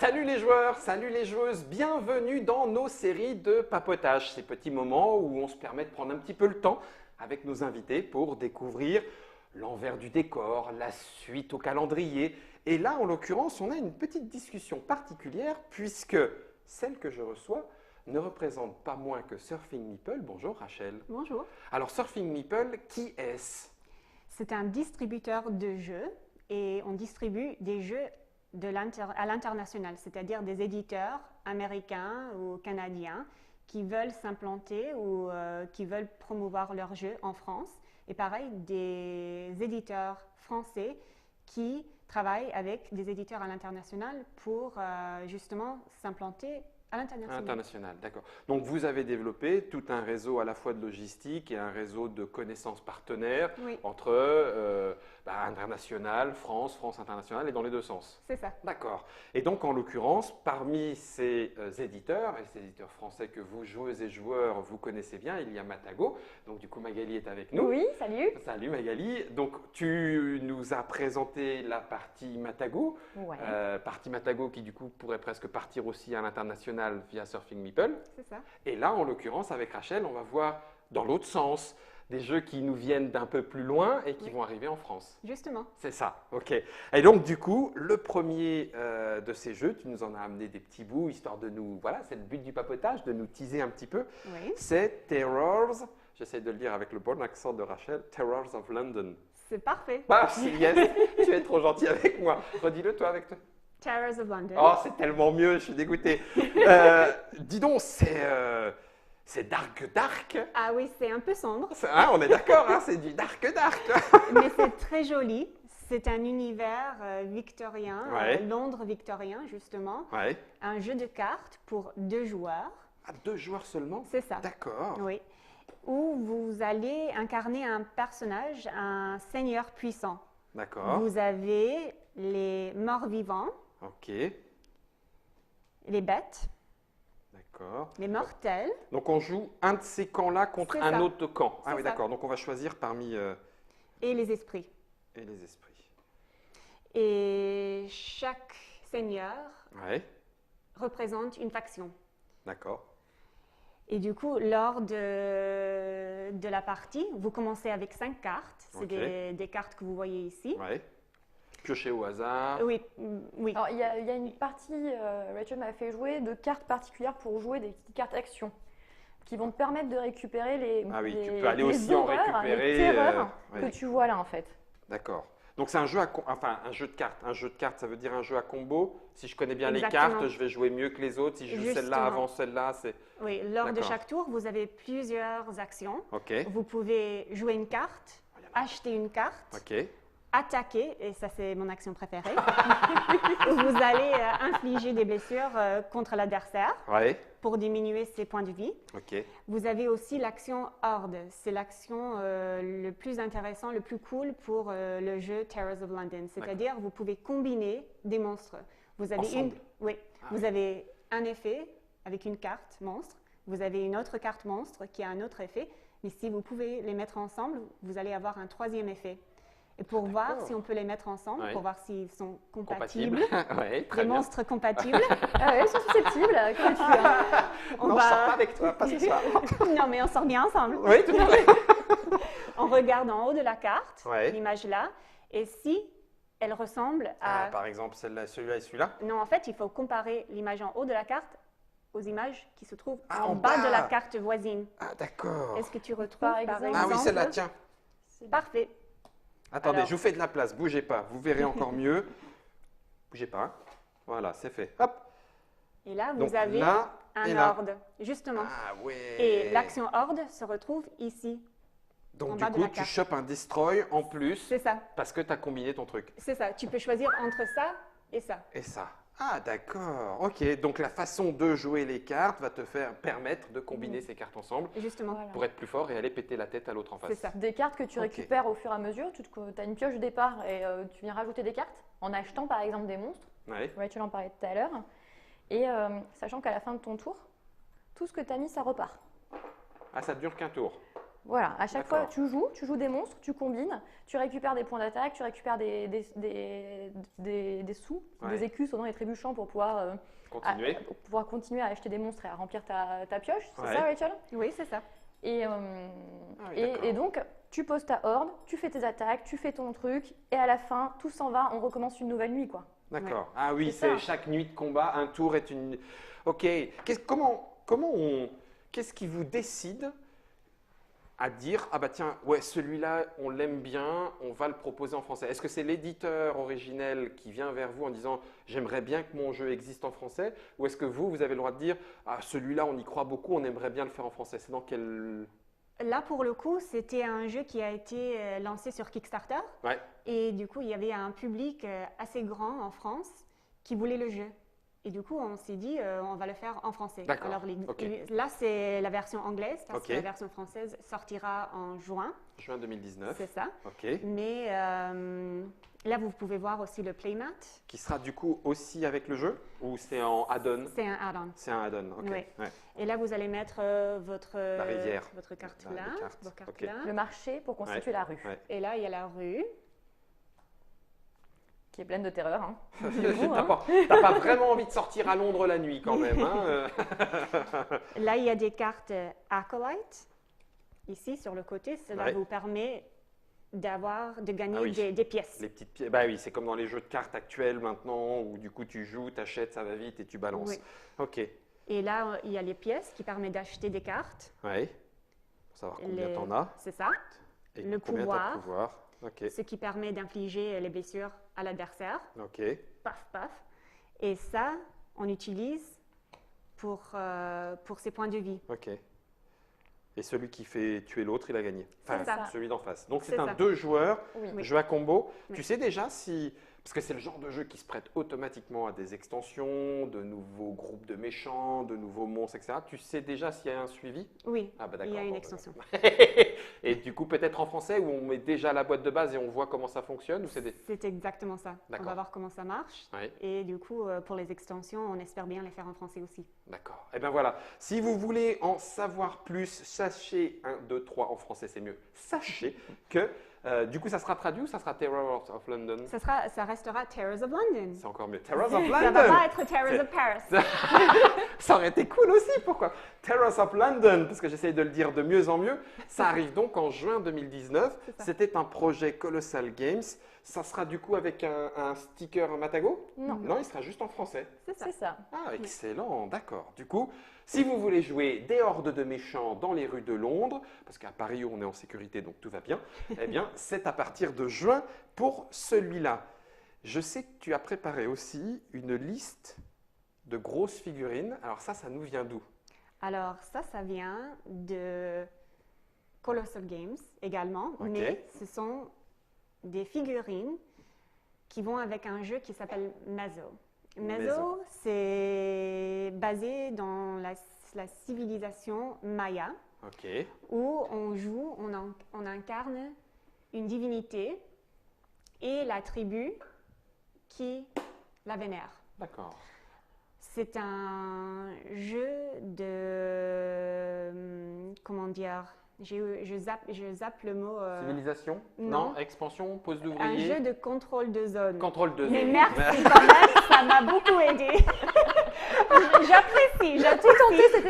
Salut les joueurs, salut les joueuses, bienvenue dans nos séries de papotage, ces petits moments où on se permet de prendre un petit peu le temps avec nos invités pour découvrir l'envers du décor, la suite au calendrier. Et là, en l'occurrence, on a une petite discussion particulière puisque celle que je reçois ne représente pas moins que Surfing Meeple. Bonjour Rachel. Bonjour. Alors Surfing Meeple, qui est-ce? C'est un distributeur de jeux et on distribue des jeux à l'international, c'est-à-dire des éditeurs américains ou canadiens qui veulent s'implanter ou qui veulent promouvoir leurs jeux en France. Et pareil, des éditeurs français qui travaillent avec des éditeurs à l'international pour justement s'implanter à l'international. International, d'accord. Donc vous avez développé tout un réseau à la fois de logistique et un réseau de connaissances partenaires entre international, France international et dans les deux sens. C'est ça. D'accord. Et donc en l'occurrence, parmi ces éditeurs et ces éditeurs français que vous, joueuses et joueurs, vous connaissez bien, il y a Matago. Donc du coup Magali est avec nous. Oui, salut. Salut Magali. Donc tu nous as présenté la partie Matago. Ouais. Partie Matago qui du coup pourrait presque partir aussi à l'international via Surfing Meeple. C'est ça. Et là, en l'occurrence, avec Rachel, on va voir dans l'autre sens des jeux qui nous viennent d'un peu plus loin et qui vont arriver en France. Justement. C'est ça, ok. Et donc, du coup, le premier de ces jeux, tu nous en as amené des petits bouts, histoire de nous, voilà, c'est le but du papotage, de nous teaser un petit peu. Oui. C'est Terrors, j'essaie de le dire avec le bon accent de Rachel, Terrors of London. C'est parfait. Ah, yes, tu es trop gentil avec moi. Redis-le toi avec toi. Terrors of London. Oh, c'est tellement mieux, je suis dégoûté. Dis donc, c'est dark. Ah oui, c'est un peu sombre, Hein, on est d'accord, hein, c'est du dark. mais c'est très joli. C'est un univers victorien, Ouais. Londres victorien justement. Ouais. Un jeu de cartes pour 2 joueurs. À 2 joueurs seulement? C'est ça. D'accord. Oui. Où vous allez incarner un personnage, un seigneur puissant. D'accord. Vous avez les morts vivants, Ok. les bêtes, D'accord. les mortels. Donc on joue un de ces camps-là contre C'est un ça. autre camp. Ah C'est oui, ça. d'accord. Donc on va choisir parmi Et les esprits. et les esprits. Et chaque seigneur Ouais. représente une faction. D'accord. Et du coup, lors de la partie, vous commencez avec 5 cartes. C'est Ok. des cartes que vous voyez ici. Ouais. Piocher au hasard. Oui, oui. Alors, il y a une partie, Rachel m'a fait jouer de cartes particulières pour jouer des petites cartes actions qui vont te permettre de récupérer les, Ah oui, tu les- peux aller les aussi en horreurs, récupérer, les terreurs ouais. que tu vois là en fait. D'accord. Donc c'est un jeu un jeu de cartes. Un jeu de cartes, ça veut dire un jeu à combo. Si je connais bien Exactement. les cartes, je vais jouer mieux que les autres. Si je joue celle-là Justement. avant celle-là, c'est… Oui, lors de D'accord. chaque tour, vous avez plusieurs actions. Ok. Vous pouvez jouer une carte, acheter une carte, Ok. attaquer, et ça c'est mon action préférée, où vous allez infliger des blessures contre l'adversaire Ouais. pour diminuer ses points de vie. Ok. Vous avez aussi l'action Horde. C'est l'action le plus intéressant, le plus cool pour le jeu Terrors of London. C'est-à-dire, vous pouvez combiner des monstres. Vous avez Ensemble? oui, vous avez un effet avec une carte monstre. Vous avez une autre carte monstre qui a un autre effet. Mais si vous pouvez les mettre ensemble, vous allez avoir un 3e effet. Et pour voir d'accord. si on peut les mettre ensemble, Ouais. pour voir s'ils sont Compatible. compatibles, Ouais, très des bien. monstres compatibles, Ah ouais, ils sont susceptibles, comment tu fais hein. on non, va... je sors pas avec toi, pas ce soir. Non, mais on sort bien ensemble. Oui, tout à fait. On regarde en haut de la carte, Ouais. l'image là, et si elle ressemble à… Par exemple, celle-là, celui-là et celui-là. Non, en fait, il faut comparer l'image en haut de la carte aux images qui se trouvent Ah, en en bas bas. de la carte voisine. Ah, d'accord. Est-ce que tu retrouves Par par exemple exemple, Ah oui, celle-là, tiens. Parfait. Attendez, Alors. je vous fais de la place, bougez pas, vous verrez encore mieux. Bougez pas. Hein. Voilà, c'est fait. Hop. Et là, vous Donc avez là et un là. horde, justement. Ah ouais. Et l'action horde se retrouve ici. en Donc bas du de coup, la tu carte. chopes un destroy en plus C'est ça, parce que tu as combiné ton truc. c'est ça. Tu peux choisir entre ça et ça. Et ça. Ah d'accord. Ok. Donc la façon de jouer les cartes va te permettre de combiner ces cartes ensemble Justement, Voilà. pour être plus fort et aller péter la tête à l'autre en face. c'est ça. Des cartes que tu Ok. récupères au fur et à mesure, tu as une pioche de départ et tu viens rajouter des cartes en achetant par exemple des monstres. Ouais. Rachel en parlait tout à l'heure. Et sachant qu'à la fin de ton tour, tout ce que tu as mis, ça repart. Ah, ça dure qu'un tour. Voilà, à chaque fois, D'accord. tu joues des monstres, tu combines, tu récupères des points d'attaque, tu récupères des sous, Ouais. des écus, souvent des trébuchants pour pouvoir, Continuez. pour pouvoir continuer à acheter des monstres et à remplir ta pioche. C'est Ouais. ça, Rachel? Oui, c'est ça. Et, oui, et, d'accord. et donc, tu poses ta horde, tu fais tes attaques, tu fais ton truc, et à la fin, tout s'en va, on recommence une nouvelle nuit, quoi. D'accord. Ah oui, C'est ça. chaque nuit de combat, un tour est une. Ok. Qu'est-ce qui vous décide à dire ah bah tiens ouais celui-là on l'aime bien, on va le proposer en français. Est-ce que c'est l'éditeur originel qui vient vers vous en disant j'aimerais bien que mon jeu existe en français, ou est-ce que vous avez le droit de dire ah celui-là on y croit beaucoup, on aimerait bien le faire en français. C'est dans quel. Là, pour le coup, c'était un jeu qui a été lancé sur Kickstarter. Ouais. Et du coup, il y avait un public assez grand en France qui voulait le jeu. Et du coup, on s'est dit, on va le faire en français. D'accord, Alors, ok. là, c'est la version anglaise, parce Ok. que la version française sortira en juin. Juin 2019. C'est ça. Ok. Mais là, vous pouvez voir aussi le playmat. Qui sera du coup aussi avec le jeu ou c'est en add-on? C'est un add-on. C'est un add-on. Ok. Oui. Ouais. Et là, vous allez mettre votre rivière. votre carte Les là, cartes. vos cartes Ok. là. Le marché pour constituer la rue, Ouais. Et là, il y a la rue. qui est pleine de terreur. Hein. T'as pas vraiment envie de sortir à Londres la nuit quand même. Hein. Là, il y a des cartes Acolyte. Ici, sur le côté, cela Ouais. vous permet de gagner Ah oui. des pièces. Les petites pièces. Bah oui, c'est comme dans les jeux de cartes actuels maintenant où du coup tu joues, t'achètes, ça va vite et tu balances. Oui. Ok. Et là, il y a les pièces qui permettent d'acheter des cartes. Ouais. Pour savoir combien t'en as. C'est ça. Et Le combien pouvoir. t'as de pouvoir. Ok. Ce qui permet d'infliger les blessures à l'adversaire. Ok. Paf, paf. Et ça, on utilise pour ses points de vie. Ok. Et celui qui fait tuer l'autre, il a gagné. Enfin, C'est ça. celui d'en face. Donc c'est C'est un ça. 2 joueurs, Oui. jeu à combo. Oui. Tu sais déjà si. Parce que c'est le genre de jeu qui se prête automatiquement à des extensions, de nouveaux groupes de méchants, de nouveaux monstres, etc. Tu sais déjà s'il y a un suivi? Oui, Ah bah il y d'accord. a une bon, extension. Et du coup, peut-être en français où on met déjà la boîte de base et on voit comment ça fonctionne ou c'est des. C'est exactement ça. On D'accord. va voir comment ça marche. Ouais. Et du coup, pour les extensions, on espère bien les faire en français aussi. D'accord. Et bien voilà. Si vous voulez en savoir plus, sachez 1, 2, 3 en français, c'est mieux. Sachez que du coup, ça sera traduit ou ça sera Terrors of London? Ça restera Terrors of London. C'est encore mieux. Terrors of Ça va London. pas être Terrors of Paris. Ça aurait été cool aussi, pourquoi? Terrors of London, parce que j'essaye de le dire de mieux en mieux. Ça arrive donc en juin 2019. C'est ça. C'était un projet Colossal Games. Ça sera du coup avec un sticker Matago? Non. Non, il sera juste en français. C'est ça. C'est ça. Ah, excellent, d'accord. Du coup, si vous voulez jouer des hordes de méchants dans les rues de Londres, parce qu'à Paris, on est en sécurité, donc tout va bien, eh bien, c'est à partir de juin pour celui-là. Je sais que tu as préparé aussi une liste de grosses figurines. Alors ça nous vient d'où? Alors ça vient de Colossal Games également, Ok. mais ce sont des figurines qui vont avec un jeu qui s'appelle Mazo. Mazo, c'est basé dans la civilisation Maya, Ok, où on incarne une divinité et la tribu qui la vénère. d'accord. C'est un jeu de... comment dire? Je zappe le mot. Civilisation? non. Expansion? Pose Un d'ouvrier? jeu de contrôle de zone. Contrôle de Mais zone. merci quand même, ça m'a beaucoup aidé. J'apprécie.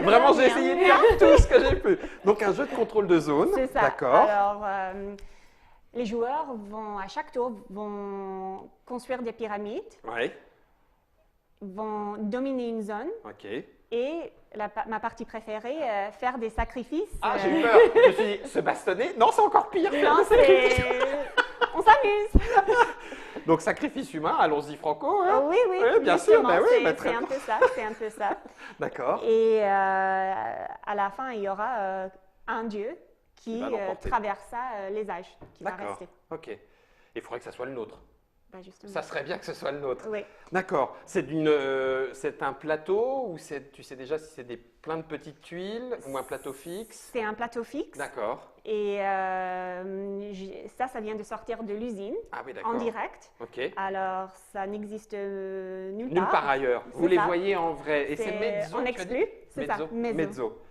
Vraiment, j'ai essayé de faire tout ce que j'ai pu. Donc un jeu de contrôle de zone. C'est ça. D'accord. Alors, les joueurs vont, à chaque tour, vont construire des pyramides, Ouais, vont dominer une zone ok. et ma partie préférée, faire des sacrifices. Ah, j'ai eu peur. Je me suis dit, se bastonner? Non, c'est encore pire. Non, on s'amuse. Donc, sacrifice humain, allons-y franco. Hein. Oui, oui, Oui, bien sûr, justement, bah oui, bah c'est très un bien. peu ça, c'est un peu ça. D'accord. Et à la fin, il y aura un dieu qui va l'emporter. traversa les âges, qui va D'accord. rester. Ok. Il faudrait que ça soit le nôtre. Bah, justement. Ça serait bien que ce soit le nôtre. Oui. D'accord. C'est un plateau ou tu sais déjà si c'est plein de petites tuiles ou un plateau fixe? C'est un plateau fixe. D'accord. Et ça vient de sortir de l'usine Ah oui, d'accord. en direct. Ok. Alors, ça n'existe nulle Nulle part. part ailleurs. C'est Vous les ça. voyez en vrai. Et c'est mezzo, on tu as exclut. dit? C'est ça, mezzo. Mezzo.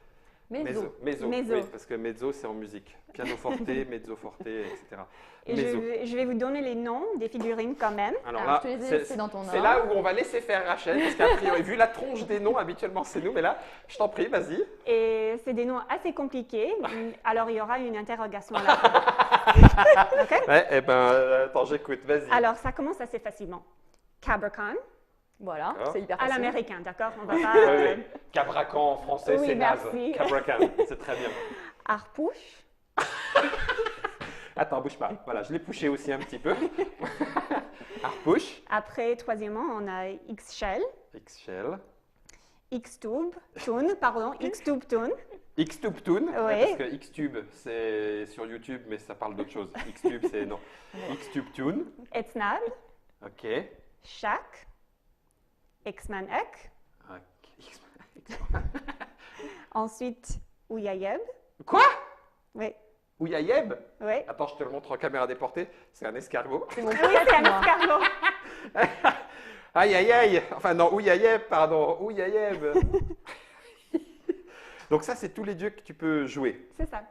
Mezzo. Mezzo. Mezzo. Oui, parce que mezzo, c'est en musique. Piano forte, mezzo forte, etc. Et Mezzo. je vais vous donner les noms des figurines quand même. Alors Alors, là, je te les ai laissés dans ton c'est ordre. là où on va laisser faire Rachel, parce qu'a priori, vu la tronche des noms, habituellement c'est nous, mais là, je t'en prie, vas-y. Et c'est des noms assez compliqués. Alors, il y aura une interrogation à la fin. OK? Ouais, eh ben, attends, j'écoute, vas-y. Alors, ça commence assez facilement. Cabracon, Voilà, D'accord. c'est hyper à facile. l'américain, d'accord? On va pas. Oui, oui. Cabracan en français, Oui, c'est naze. merci. Cabracan, c'est très bien. Harpouche, Attends, bouge pas. Voilà, je l'ai poussé aussi un petit peu. Harpouche, après, troisièmement, on a X-Shell, X-Shell, X-Tube, Tune, pardon, X-Tube Tune, Xtube Toon, Oui. parce que Xtube c'est sur YouTube, mais ça parle d'autre chose. Xtube c'est non. Xtube Toon, Etznab, ok. Shaq, X-Man Ek, Ok. ensuite Ouyayeb, Quoi? oui, Ouyayeb? oui. Attends, je te le montre en caméra déportée. C'est un escargot. C'est mon Oui, c'est préféré, un moi. escargot. Aïe aïe aïe. Enfin non, Ouyayeb, pardon. Ouyayeb. Donc ça, c'est tous les dieux que tu peux jouer. C'est ça.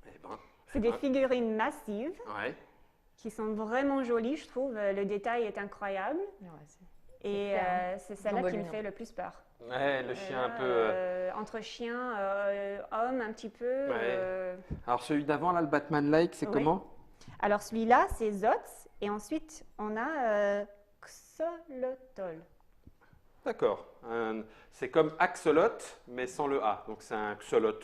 Eh ben, C'est des figurines massives ouais. qui sont vraiment jolies, je trouve. Le détail est incroyable. Ouais, c'est- Et clair, hein. c'est celle-là qui me volumineux. fait le plus peur. Ouais, le chien un peu. Entre chien, homme un petit peu. Ouais. Alors celui d'avant là, le Batman-like, c'est Oui. comment? Alors celui-là, c'est Zotz. Et ensuite, on a Xolotl. D'accord. C'est comme axolot, mais sans le A. Donc c'est un axolot.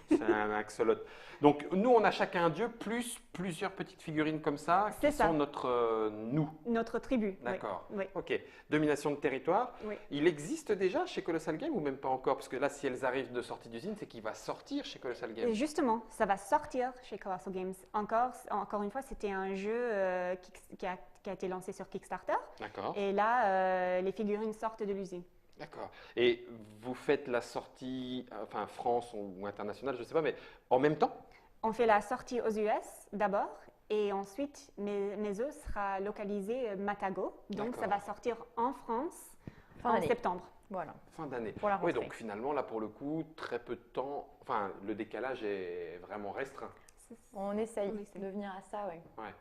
C'est un axolot. Donc nous, on a chacun un dieu, plus plusieurs petites figurines comme ça, qui C'est ça. sont notre nous. Notre tribu. oui. D'accord. Oui. Ok. Domination de territoire. Oui. Il existe déjà chez Colossal Game ou même pas encore? Parce que là, si elles arrivent de sortie d'usine, c'est qu'il va sortir chez Colossal Game. Et justement, ça va sortir chez Colossal Games. Encore une fois, c'était un jeu qui a été lancé sur Kickstarter. D'accord. Et là, les figurines sortent de l'usine. D'accord. Et vous faites la sortie, enfin France ou internationale, je ne sais pas, mais en même temps? On fait la sortie aux US d'abord. Et ensuite, Mezzo sera localisé Matago. Donc, ça D'accord. va sortir en France Fin en d'année. septembre. Voilà. Fin d'année. Pour la Oui, rentrée. donc finalement, là, pour le coup, très peu de temps, enfin, le décalage est vraiment restreint. On essaye On essaye. de venir à ça, oui. Ouais.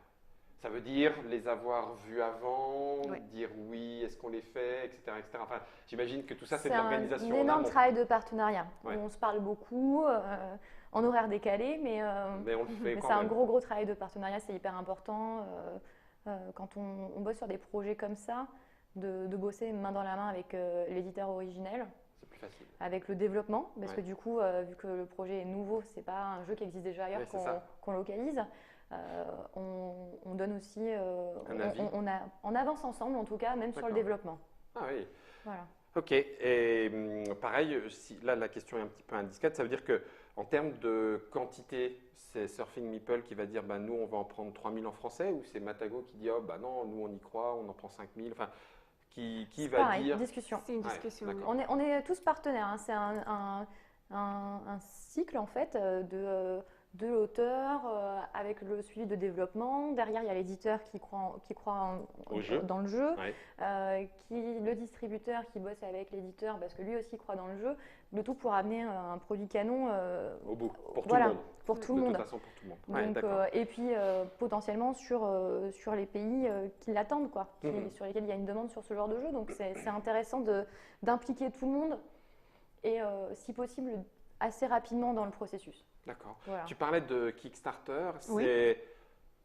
Ça veut dire les avoir vus avant, Ouais. dire oui, est-ce qu'on les fait, etc. etc. Enfin, j'imagine que tout ça, c'est C'est de un l'organisation en énorme amont. travail de partenariat. Ouais. On se parle beaucoup, en horaire décalé, mais Mais on le fait mais quand c'est un même. gros travail de partenariat, c'est hyper important. Quand on bosse sur des projets comme ça, de bosser main dans la main avec l'éditeur originel, C'est plus facile. avec le développement, parce Ouais. que du coup, vu que le projet est nouveau, c'est pas un jeu qui existe déjà ailleurs Ouais, c'est ça. qu'on localise. On donne aussi, Un avis. on avance ensemble en tout cas, même sur le D'accord. développement. Ah oui. Voilà. Ok. Et pareil, si, là, la question est un petit peu indiscrète. Ça veut dire que en termes de quantité, c'est Surfing Meeple qui va dire, bah, nous, on va en prendre 3000 en français, ou c'est Matago qui dit, oh, bah non, nous, on y croit, on en prend 5000. Enfin, qui C'est va pareil, dire. discussion. C'est une Ouais, discussion. d'accord. On est tous partenaires, hein. C'est un cycle en fait de l'auteur avec le suivi de développement. Derrière, il y a l'éditeur qui croit Au jeu. dans le jeu, Ouais. le distributeur qui bosse avec l'éditeur parce que lui aussi croit dans le jeu. Le tout pour amener un produit canon Au bout, pour voilà, tout le monde. pour tout De le toute monde. façon, pour tout le monde. Ouais, Donc, d'accord. et puis potentiellement sur les pays qui l'attendent, quoi, Mhm. sur lesquels il y a une demande sur ce genre de jeu. Donc c'est intéressant d'impliquer tout le monde et si possible assez rapidement dans le processus. D'accord. Voilà. Tu parlais de Kickstarter. Oui.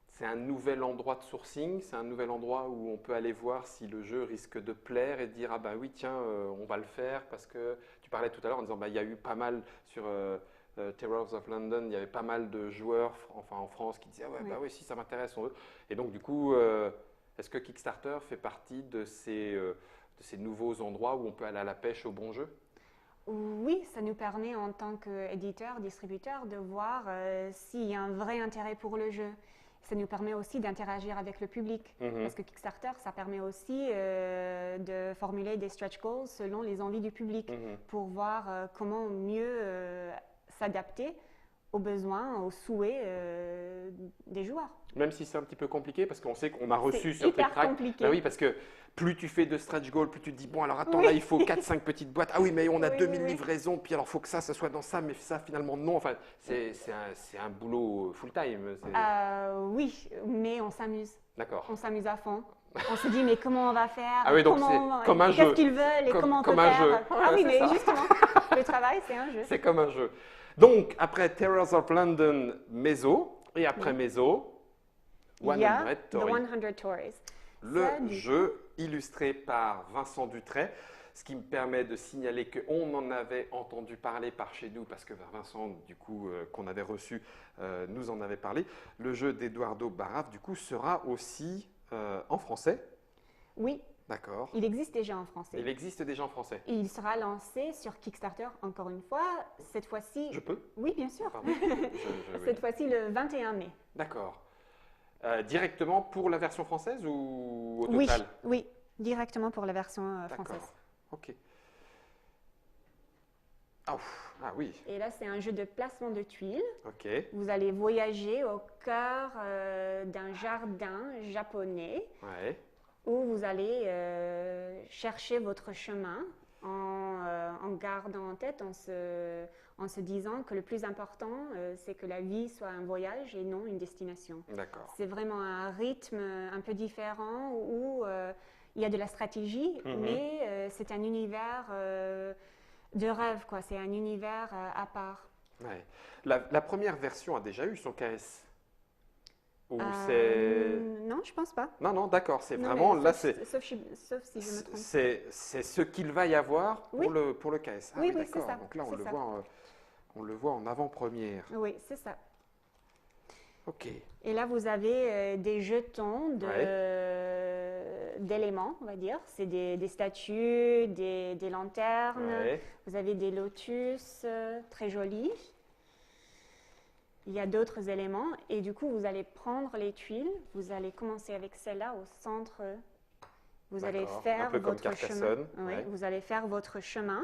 C'est un nouvel endroit de sourcing, c'est un nouvel endroit où on peut aller voir si le jeu risque de plaire et dire ah bah oui tiens on va le faire parce que tu parlais tout à l'heure en disant bah il y a eu pas mal sur Terrors of London, il y avait pas mal de joueurs enfin en France qui disaient ah ouais Oui. bah oui si ça m'intéresse on veut. Et donc du coup est-ce que Kickstarter fait partie de ces nouveaux endroits où on peut aller à la pêche au bon jeu? Oui, ça nous permet en tant qu'éditeur, distributeur, de voir s'il y a un vrai intérêt pour le jeu. Ça nous permet aussi d'interagir avec le public. Mhm. Parce que Kickstarter, ça permet aussi de formuler des stretch goals selon les envies du public Mhm. pour voir comment mieux s'adapter aux besoins, aux souhaits des joueurs. Même si c'est un petit peu compliqué parce qu'on sait qu'on a reçu C'est sur hyper TrickTrack. compliqué. Bah oui, parce que plus tu fais de stretch goals, plus tu te dis, bon, alors attends, là, il faut 4-5 petites boîtes. Ah oui, mais on a Oui, 2000 oui. livraisons, puis alors, il faut que ça soit dans ça, mais ça, finalement, non. Enfin, c'est un boulot full-time. Oui, mais on s'amuse. D'accord. On s'amuse à fond. On se dit, mais comment on va faire? Ah oui, donc c'est comme un jeu. Qu'est-ce qu'ils veulent et comment on peut Comme un faire? jeu. Ah Ouais, oui, c'est mais ça. justement, le travail, c'est un jeu. C'est comme un jeu. Donc, après Terrors of London, Meso, et après Oui. Meso, Il y a 100 The Tories. 100 Tories. Le Ça, du jeu illustré par Vincent Dutray, ce qui me permet de signaler qu'on en avait entendu parler par chez nous, parce que Vincent, du coup, qu'on avait reçu, nous en avait parlé. Le jeu d'Eduardo Baraf, du coup, sera aussi en français. Oui, D'accord. il existe déjà en français. Il existe déjà en français. Et il sera lancé sur Kickstarter, encore une fois, cette fois-ci. Je peux? Oui, bien sûr. Pardon. Oui. Cette fois-ci, le 21 mai. D'accord. Directement pour la version française ou au Oui, total? oui, directement pour la version D'accord. française. Ok. Ah, ouf. Ah oui. Et là, c'est un jeu de placement de tuiles. Ok. Vous allez voyager au cœur d'un jardin japonais Ouais. où vous allez chercher votre chemin en gardant en tête, en se disant que le plus important, c'est que la vie soit un voyage et non une destination. D'accord. C'est vraiment un rythme un peu différent où il y a de la stratégie, mais c'est un univers de rêve, quoi. C'est un univers à part. Ouais. La première version a déjà eu son KS? Ou c'est... Non, je pense pas. Non, non, d'accord. C'est Non, vraiment... mais Là, sauf si je me trompe. c'est ce qu'il va y avoir pour, Oui. pour le KS. Ah Oui, oui, oui, c'est d'accord. ça, Donc là, c'est ça. on le voit en avant-première. Oui, c'est ça. Ok. Et là, vous avez des jetons d'éléments, on va dire. C'est des statues, des lanternes. Ouais. Vous avez des lotus très jolis. Il y a d'autres éléments. Et du coup, vous allez prendre les tuiles. Vous allez commencer avec celle-là au centre. Vous allez D'accord. faire Un peu comme votre chemin. Carcassonne. Oui, Ouais. vous allez faire votre chemin.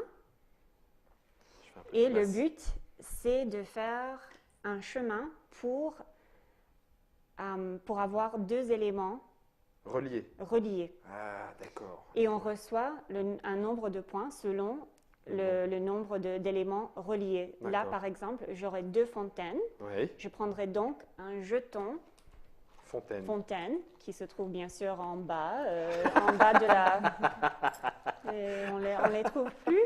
Je fais un peu de Et le place. but, c'est de faire un chemin pour avoir deux éléments Relié. reliés. Ah, d'accord. Et on reçoit un nombre de points selon le nombre d'éléments reliés. Là, D'accord. par exemple, j'aurai deux fontaines. Oui. Je prendrai donc un jeton Fontaine. fontaine qui se trouve bien sûr en bas de la... Et on les trouve plus.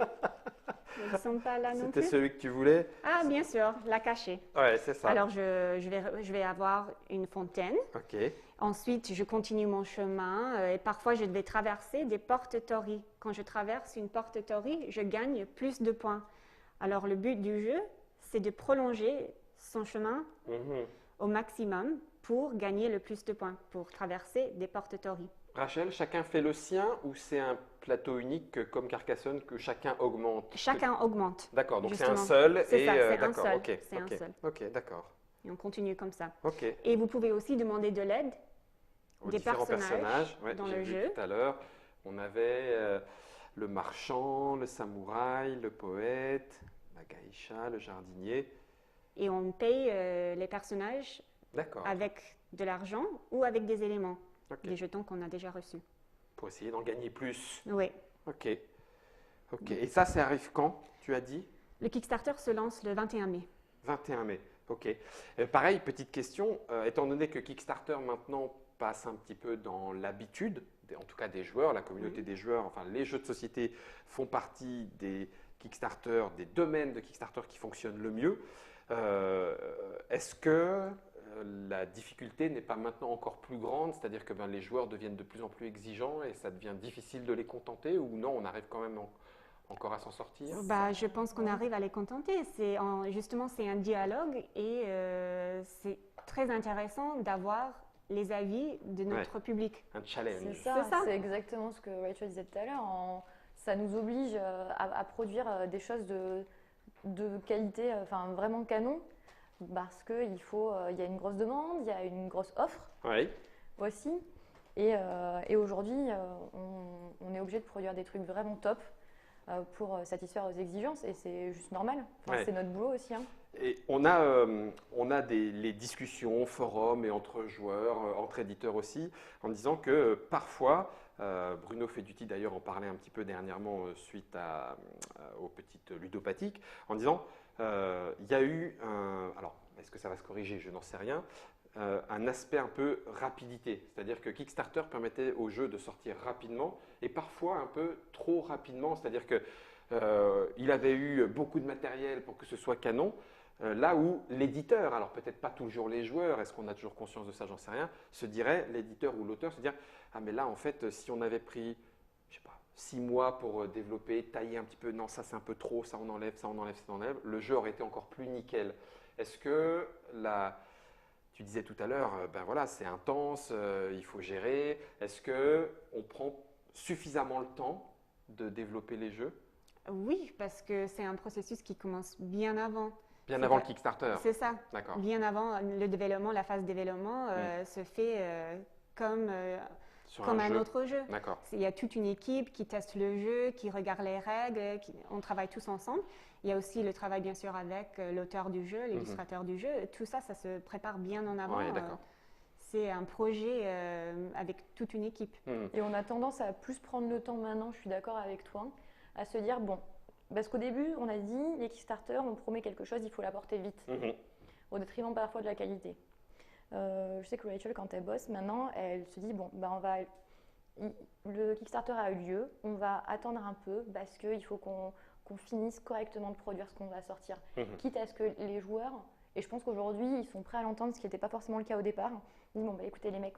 Ils ne sont pas là non C'était plus. celui que tu voulais? Ah, bien sûr, la cachée. Ouais, c'est ça. Alors, je vais avoir une fontaine. Ok. Ensuite, je continue mon chemin et parfois, je vais traverser des portes torii. Quand je traverse une porte torii, je gagne plus de points. Alors, le but du jeu, c'est de prolonger son chemin Mhm. au maximum pour gagner le plus de points, pour traverser des portes torii. Rachel, chacun fait le sien ou c'est un plateau unique comme Carcassonne que chacun augmente? Chacun augmente. D'accord, donc c'est un Justement. seul C'est et ça, c'est un d'accord, seul. ok, C'est un ok, seul. ok, d'accord, Et on continue comme ça. ok. Et vous pouvez aussi demander de l'aide Aux des différents personnages, ouais, dans j'ai le vu jeu. tout à l'heure, on avait le marchand, le samouraï, le poète, la geisha, le jardinier. Et on paye les personnages D'accord, avec de l'argent ou avec des éléments, ok. des jetons qu'on a déjà reçus. Pour essayer d'en gagner plus. Oui. Ok, ok. Et ça arrive quand, tu as dit? Le Kickstarter se lance le 21 mai. 21 mai, ok. Pareil, petite question, étant donné que Kickstarter maintenant passe un petit peu dans l'habitude, en tout cas des joueurs, la communauté des joueurs, enfin les jeux de société font partie des Kickstarter, des domaines de Kickstarter qui fonctionnent le mieux. Est-ce que la difficulté n'est pas maintenant encore plus grande, c'est-à-dire que les joueurs deviennent de plus en plus exigeants et ça devient difficile de les contenter, ou non, on arrive quand même encore à s'en sortir? Je pense qu'on arrive à les contenter. Justement, c'est un dialogue et c'est très intéressant d'avoir les avis de notre public. Un challenge. C'est ça, C'est ça. c'est exactement ce que Rachel disait tout à l'heure. Ça nous oblige à produire des choses de qualité, enfin vraiment canon, parce qu'il y a une grosse demande, il y a une grosse offre Oui. aussi. Et aujourd'hui, on est obligé de produire des trucs vraiment top pour satisfaire aux exigences et c'est juste normal. Enfin, Ouais. C'est notre boulot aussi. Hein. Et on a les discussions, forums et entre joueurs, entre éditeurs aussi, en disant que parfois, Bruno Feduti d'ailleurs en parlait un petit peu dernièrement suite aux petites ludopathiques, en disant il y a eu alors est-ce que ça va se corriger, je n'en sais rien, un aspect un peu rapidité, c'est-à-dire que Kickstarter permettait au jeu de sortir rapidement et parfois un peu trop rapidement, c'est-à-dire que il avait eu beaucoup de matériel pour que ce soit canon, là où l'éditeur, alors peut-être pas toujours les joueurs, est-ce qu'on a toujours conscience de ça, j'en sais rien, se dirait, l'éditeur ou l'auteur se dirait, ah mais là en fait si on avait pris, je sais pas, 6 mois pour développer, tailler un petit peu, non ça c'est un peu trop, ça on enlève, ça on enlève, ça on enlève, le jeu aurait été encore plus nickel. Est-ce que tu disais tout à l'heure, ben voilà, c'est intense, il faut gérer, est-ce qu'on prend suffisamment le temps de développer les jeux? Oui, parce que c'est un processus qui commence bien avant. Bien avant le Kickstarter. C'est ça. D'accord. Bien avant le développement, la phase développement se fait comme un autre jeu. D'accord. Il y a toute une équipe qui teste le jeu, qui regarde les règles, on travaille tous ensemble. Il y a aussi le travail bien sûr avec l'auteur du jeu, l'illustrateur du jeu. Tout ça, ça se prépare bien en avant. Oui, d'accord. C'est un projet avec toute une équipe. Et on a tendance à plus prendre le temps maintenant, je suis d'accord avec toi, à se dire, bon, parce qu'au début, on a dit, les Kickstarter, on promet quelque chose, il faut l'apporter vite, au détriment parfois de la qualité. Je sais que Rachel, quand elle bosse, maintenant, elle se dit, bon, ben le Kickstarter a eu lieu, on va attendre un peu, parce qu'il faut qu'on finisse correctement de produire ce qu'on va sortir. Quitte à ce que les joueurs, et je pense qu'aujourd'hui, ils sont prêts à l'entendre, ce qui n'était pas forcément le cas au départ, ils disent, bon, bah, écoutez les mecs,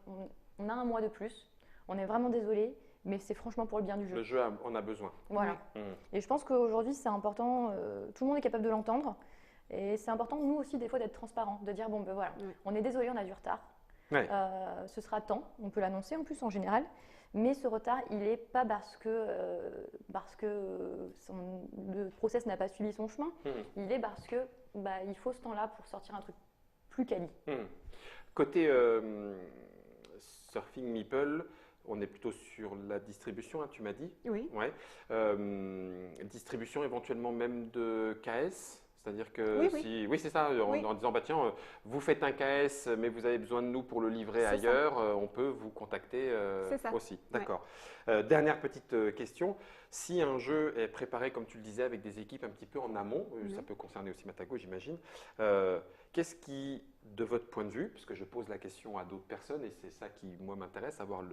on a un mois de plus, on est vraiment désolé, mais c'est franchement pour le bien du jeu. Le jeu en a besoin. Voilà. Et je pense qu'aujourd'hui, c'est important, tout le monde est capable de l'entendre. Et c'est important, nous aussi, des fois, d'être transparent, de dire, bon, ben voilà, on est désolé, on a du retard. Ouais. Ce sera temps, on peut l'annoncer en plus en général. Mais ce retard, il n'est pas parce que le process n'a pas suivi son chemin. Il est parce que il faut ce temps-là pour sortir un truc plus quali. Côté Surfing Meeple, on est plutôt sur la distribution, hein, tu m'as dit. Oui. Ouais. Distribution éventuellement même de KS. C'est-à-dire que oui, c'est ça, en disant, bah, tiens, vous faites un KS, mais vous avez besoin de nous pour le livrer ailleurs, on peut vous contacter aussi. D'accord. Dernière petite question, si un jeu est préparé, comme tu le disais, avec des équipes un petit peu en amont, ça peut concerner aussi Matago, j'imagine, qu'est-ce qui, de votre point de vue, parce que je pose la question à d'autres personnes, et c'est ça qui, moi, m'intéresse, avoir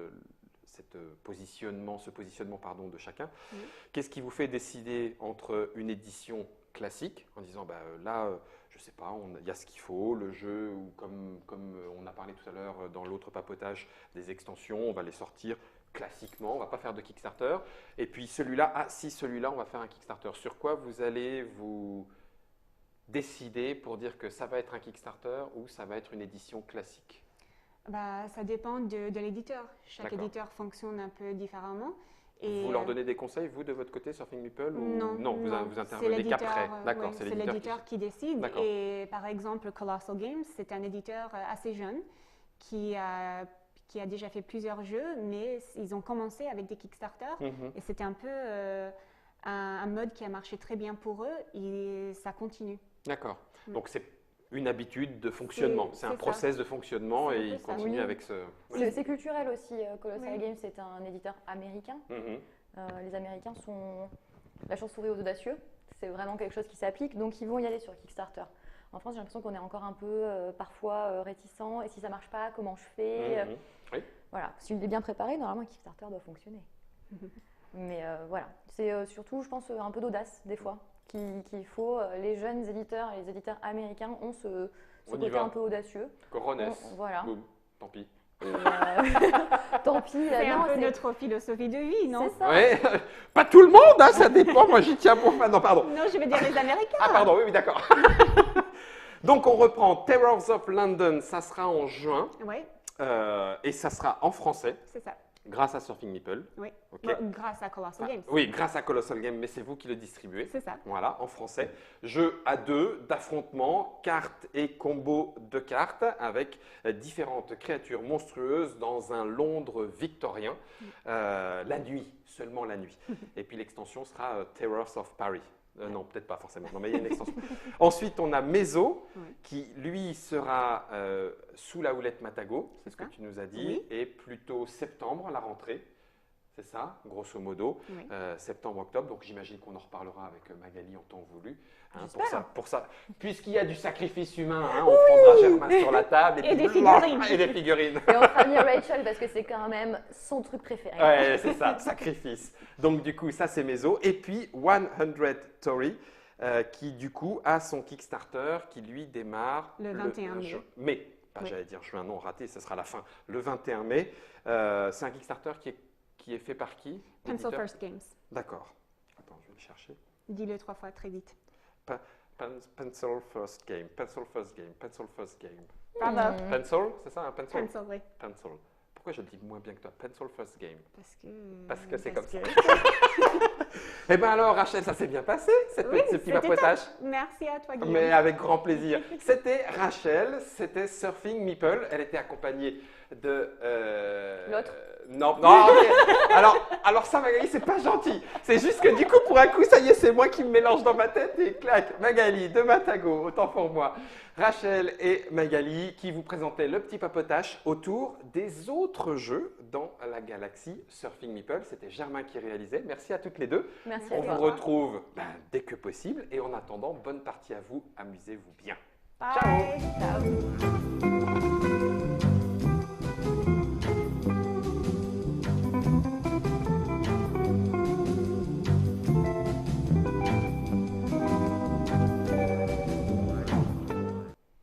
ce positionnement de chacun, qu'est-ce qui vous fait décider entre une édition classique, en disant là, je sais pas, il y a ce qu'il faut, le jeu, ou comme on a parlé tout à l'heure dans l'autre papotage, des extensions, on va les sortir classiquement, on va pas faire de Kickstarter. Et puis celui-là, celui-là, on va faire un Kickstarter. Sur quoi vous allez vous décider pour dire que ça va être un Kickstarter ou ça va être une édition classique? Ça dépend de l'éditeur. Chaque éditeur fonctionne un peu différemment. Et vous leur donnez des conseils, vous, de votre côté, Surfing Meeple, ou non, vous intervenez qu'après? D'accord, c'est l'éditeur qui décide. Et par exemple, Colossal Games, c'est un éditeur assez jeune qui a déjà fait plusieurs jeux, mais ils ont commencé avec des Kickstarter. Et c'était un peu un mode qui a marché très bien pour eux et ça continue. D'accord. Donc c'est une habitude de fonctionnement, c'est un process de fonctionnement et ils continuent avec ce… C'est culturel aussi, Colossal Games, c'est un éditeur américain. Les Américains sont la chauve-souris aux audacieux, c'est vraiment quelque chose qui s'applique, donc ils vont y aller sur Kickstarter. En France, j'ai l'impression qu'on est encore un peu parfois réticent, et si ça ne marche pas, comment je fais Voilà, s'il est bien préparé, normalement Kickstarter doit fonctionner. Mais voilà, c'est surtout, je pense, un peu d'audace des fois. Qu'il faut, les jeunes éditeurs et les éditeurs américains ont ce côté un peu audacieux. Coronets, voilà. Boum, tant pis. Tant pis. C'est un peu notre philosophie de vie, non? C'est ça. Ouais. Pas tout le monde, hein, ça dépend. Moi, j'y tiens pour… Non, pardon. Non, je veux dire les Américains. Ah, pardon, oui, d'accord. Donc, on reprend Terrors of London, ça sera en juin. Oui. Et ça sera en français. C'est ça. Grâce à Surfing Meeple. Oui. Okay. Grâce à Colossal Games. Oui, grâce à Colossal Games, mais c'est vous qui le distribuez. C'est ça. Voilà, en français. Jeu à deux, d'affrontement, cartes et combos de cartes avec différentes créatures monstrueuses dans un Londres victorien. La nuit, seulement la nuit. Et puis l'extension sera Terrors of Paris. Non, peut-être pas forcément. Non, mais il y a une extension. Ensuite, on a Meso, qui lui sera sous la houlette Matago, c'est ce que tu nous as dit, et plutôt septembre, la rentrée. c'est ça, grosso modo, Oui. septembre-octobre. Donc j'imagine qu'on en reparlera avec Magali en temps voulu. J'espère. Pour ça. Puisqu'il y a du sacrifice humain, hein, on prendra Germain sur la table Et des puis, figurines. Et des figurines. Et on fera venir Rachel parce que c'est quand même son truc préféré. Ouais, c'est ça, sacrifice. Donc du coup, ça c'est Meso. Et puis 100 Tory, qui du coup a son Kickstarter qui lui démarre Le 21 mai. mai. Oui. J'allais dire juin, non, raté, ce sera la fin. Le 21 mai. C'est un Kickstarter qui est fait par qui? Pencil Éditeur? First Games. D'accord. Attends, je vais le chercher. Dis-le 3 fois très vite. Pencil First Game, Pencil First Game, Pencil First Game. Bravo. Pencil, c'est ça, un pencil? Pencil, oui. Pencil. Pourquoi je le dis moins bien que toi? Pencil First Game. Parce que c'est comme ça. que- Eh bien alors, Rachel, ça s'est bien passé, ce petit c'était papotage. Merci à toi, Guillaume. Mais avec grand plaisir. C'était Rachel, c'était Surfing Meeple. Elle était accompagnée de. L'autre. Non, non, mais alors ça, Magali, c'est pas gentil. C'est juste que du coup, pour un coup, ça y est, c'est moi qui me mélange dans ma tête et clac. Magali de Matago, autant pour moi. Rachel et Magali qui vous présentaient le petit papotage autour des autres jeux dans la galaxie Surfing Meeple. C'était Germain qui réalisait. Merci à toutes les deux. Merci On à vous toi. retrouve dès que possible et en attendant, bonne partie à vous, amusez-vous bien. Bye. Ciao.